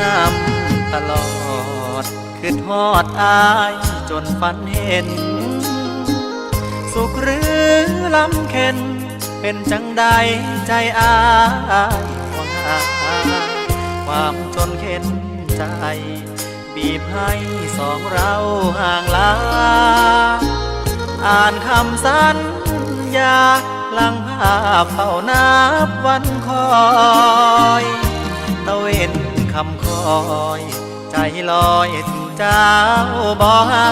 น้ำตลอดคือทอดอายจนฝันเห็นสุขหรือลำเค็นเป็นจังใดใจอายหวังหาความจนเข็นใจบีบให้สองเราห่างลาอ่านคำสัญญาหลังภาพเฝ้านับวันคอยตะเวนคำคอยใจลอยถึงเจ้าบ่หา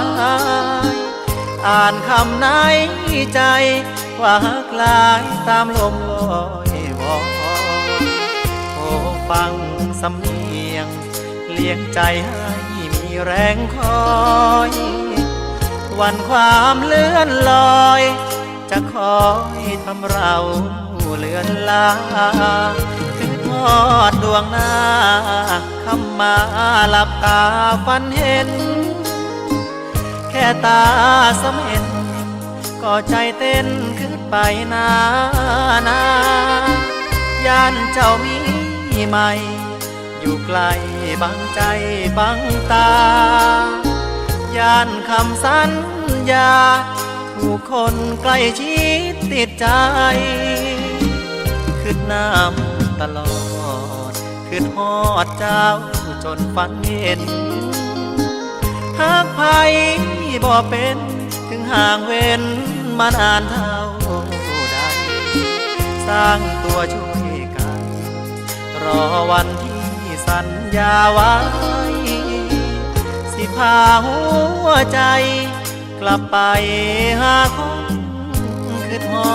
ยอ่านคำในใจว่าหักลายตามลมลอยวอยโอ้ฟังสำเนียงเลี้ยงใจให้มีแรงคอยวันความเลื่อนลอยจะคอยทำเราเลือนลาคือทอดดวงหน้าคำมาหลับตาฝันเห็นแค่ตาสำเห็นก็ใจเต้นขึ้นไปนาย่านเจ้ามีใหม่อยู่ไกลบังใจบังตาย่านคำสัญญาผู้คนใกล้ชิดติดใจขึ้นน้ำตลอดขึ้นฮอดเจ้าจนฝันเห็นหากไผบ่เป็นถึงห่างเว้นมานานเท่าใดสร้างตัวช่วยกันรอวันที่สัญญาไว้สิพาหัวใจกลับไปหาคนคือทอ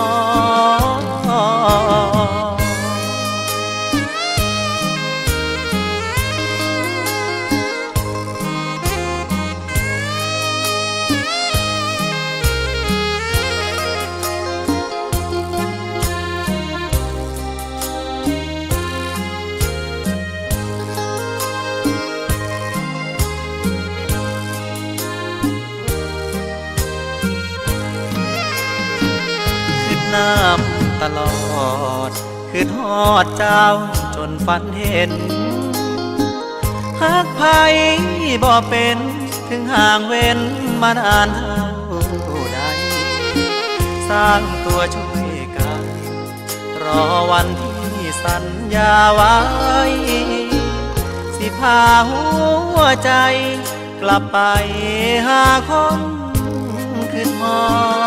น้ำตลอดคือทอดเจ้าจนฝันเห็นหากไผบ่เป็นถึงห่างเว้นมานานเท่าใดสร้างตัวช่วยกันรอวันที่สัญญาไว้สิพาหัวใจกลับไปหาคนคือทอ